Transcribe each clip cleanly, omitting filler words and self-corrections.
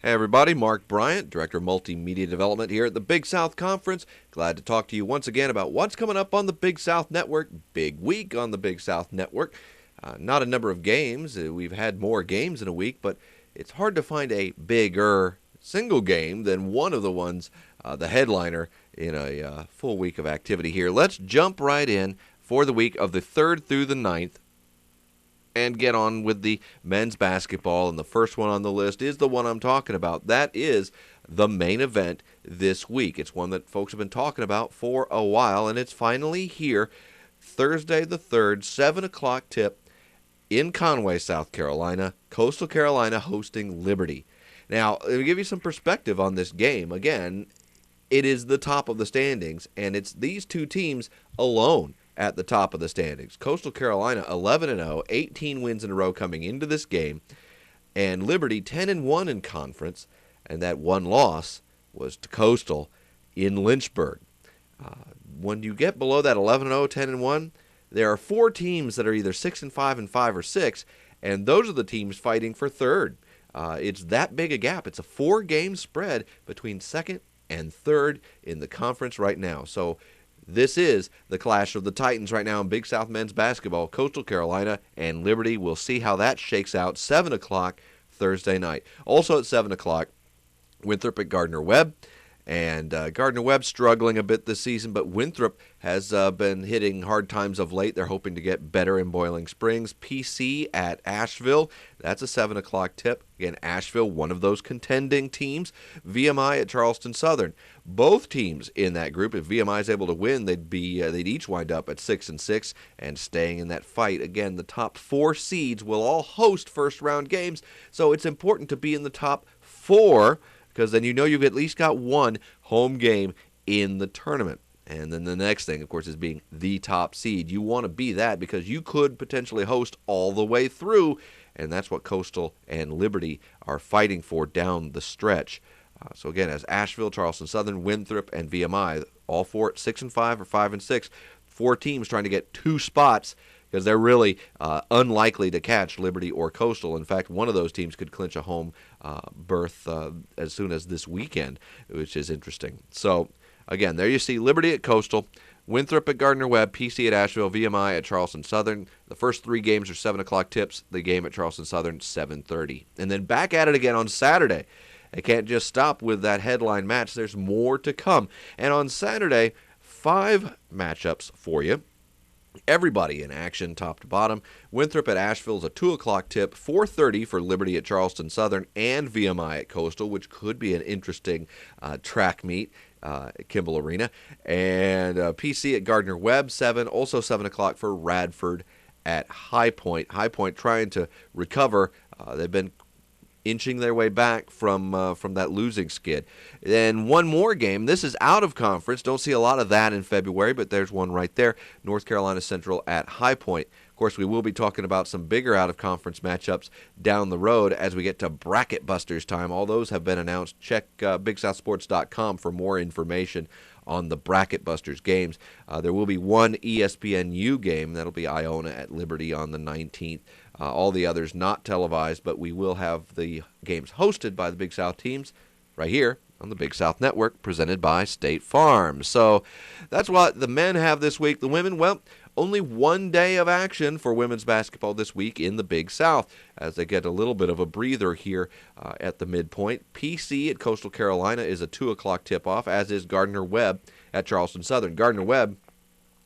Hey everybody, Mark Bryant, Director of Multimedia Development here at the Big South Conference. Glad to talk to you once again about what's coming up on the Big South Network. Big week on the Big South Network. Not a number of games. We've had more games in a week, but it's hard to find a bigger single game than one of the ones, the headliner, in a full week of activity here. Let's jump right in for the week of the 3rd through the 9th. And get on with the men's basketball. And the first one on the list is the one I'm talking about. That is the main event this week. It's one that folks have been talking about for a while, and it's finally here. Thursday the 3rd, 7 o'clock tip in Conway, South Carolina. Coastal Carolina hosting Liberty. Now, let me give you some perspective on this game. Again, it is the top of the standings, and it's these two teams alone at the top of the standings. Coastal Carolina 11-0, 18 wins in a row coming into this game, and Liberty 10-1 in conference, and that one loss was to Coastal in Lynchburg. When you get below that 11-0, 10-1, there are four teams that are either 6-5 and 5 or 6, and those are the teams fighting for third. It's that big a gap. It's a 4-game spread between second and third in the conference right now. So this is the clash of the Titans right now in Big South men's basketball. Coastal Carolina and Liberty. We'll see how that shakes out. 7 o'clock Thursday night. Also at 7 o'clock, Winthrop at Gardner-Webb. And Gardner-Webb struggling a bit this season, but Winthrop has been hitting hard times of late. They're hoping to get better in Boiling Springs. PC at Asheville. That's a 7 o'clock tip. Again, Asheville, one of those contending teams. VMI at Charleston Southern. Both teams in that group, if VMI is able to win, they'd each wind up at 6-6 and staying in that fight. Again, the top 4 seeds will all host first-round games, so it's important to be in the top 4 because then you know you've at least got one home game in the tournament. And then the next thing, of course, is being the top seed. You want to be that because you could potentially host all the way through, and that's what Coastal and Liberty are fighting for down the stretch. So again, as Asheville, Charleston Southern, Winthrop, and VMI, all four at 6-5 or 5-6, 4 teams trying to get 2 spots because they're really unlikely to catch Liberty or Coastal. In fact, one of those teams could clinch a home berth as soon as this weekend, which is interesting. So again, there you see Liberty at Coastal, Winthrop at Gardner-Webb, PC at Asheville, VMI at Charleston Southern. The first 3 games are 7 o'clock tips. The game at Charleston Southern, 7:30. And then back at it again on Saturday. They can't just stop with that headline match. There's more to come. And on Saturday, 5 matchups for you. Everybody in action, top to bottom. Winthrop at Asheville is a 2 o'clock tip. 4:30 for Liberty at Charleston Southern and VMI at Coastal, which could be an interesting track meet at Kimball Arena. And PC at Gardner-Webb, 7. Also 7 o'clock for Radford at High Point. High Point trying to recover. They've been inching their way back from that losing skid. Then one more game. This is out of conference. Don't see a lot of that in February, but there's one right there. North Carolina Central at High Point. Of course, we will be talking about some bigger out-of-conference matchups down the road as we get to Bracket Busters time. All those have been announced. Check BigSouthSports.com for more information on the Bracket Busters games. There will be one ESPNU game. That'll be Iona at Liberty on the 19th. All the others not televised, but we will have the games hosted by the Big South teams right here on the Big South Network, presented by State Farm. So that's what the men have this week. The women, well, only one day of action for women's basketball this week in the Big South as they get a little bit of a breather here at the midpoint. PC at Coastal Carolina is a 2 o'clock tip-off, as is Gardner-Webb at Charleston Southern. Gardner-Webb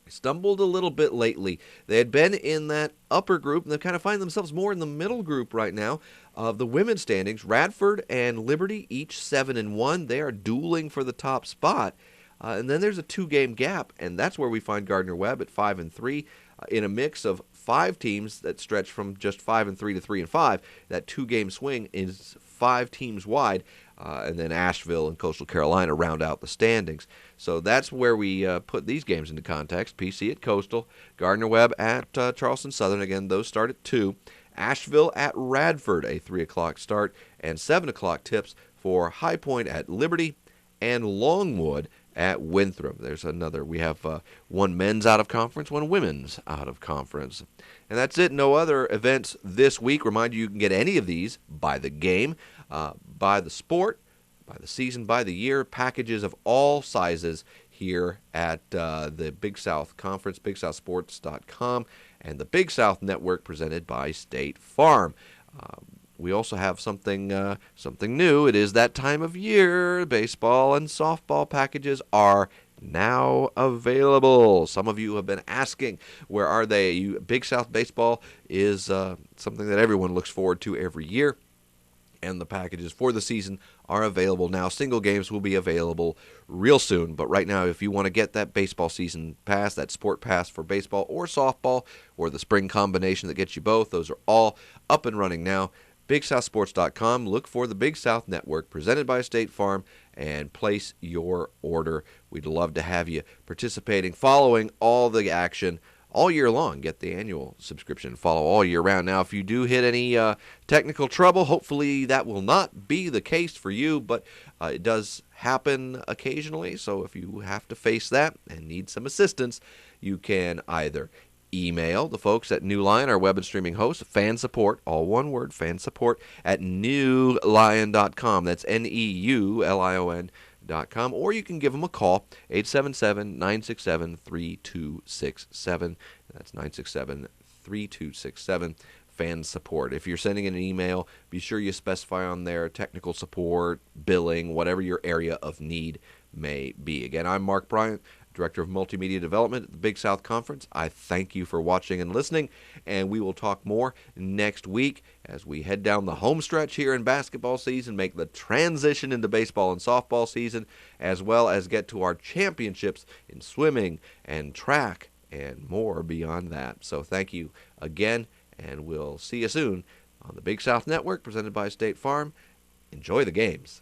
stumbled a little bit lately. They had been in that upper group, and they kind of find themselves more in the middle group right now of the women's standings. Radford and Liberty, each 7-1. They are dueling for the top spot. And then there's a 2-game gap, and that's where we find Gardner-Webb at 5-3 in a mix of 5 teams that stretch from just 5-3 to 3-5. That 2-game swing is 5 teams wide. And then Asheville and Coastal Carolina round out the standings. So that's where we put these games into context. PC at Coastal, Gardner-Webb at Charleston Southern. Again, those start at 2. Asheville at Radford, a 3 o'clock start. And 7 o'clock tips for High Point at Liberty and Longwood at Winthrop. There's another. We have one men's out of conference, one women's out of conference. And that's it. No other events this week. Remind you can get any of these by the game. by the sport, by the season, by the year, packages of all sizes here at the Big South Conference, BigSouthSports.com, and the Big South Network presented by State Farm. We also have something new. It is that time of year. Baseball and softball packages are now available. Some of you have been asking, where are they? Big South Baseball is something that everyone looks forward to every year, and the packages for the season are available now. Single games will be available real soon, but right now, if you want to get that baseball season pass, that sport pass for baseball or softball, or the spring combination that gets you both, those are all up and running now. BigSouthSports.com. Look for the Big South Network presented by State Farm and place your order. We'd love to have you participating, following all the action all year long. Get the annual subscription, follow all year round. Now, if you do hit any technical trouble, hopefully that will not be the case for you, but it does happen occasionally. So if you have to face that and need some assistance, you can either email the folks at Newlion, our web and streaming host, fan support, all one word, fan support, at newlion.com. That's NEULION.com. Or you can give them a call, 877-967-3267. That's 967-3267. Fan support. If you're sending in an email, be sure you specify on there technical support, billing, whatever your area of need may be. Again, I'm Mark Bryant, Director of Multimedia Development at the Big South Conference. I thank you for watching and listening, and we will talk more next week as we head down the home stretch here in basketball season, make the transition into baseball and softball season, as well as get to our championships in swimming and track and more beyond that. So thank you again, and we'll see you soon on the Big South Network presented by State Farm. Enjoy the games.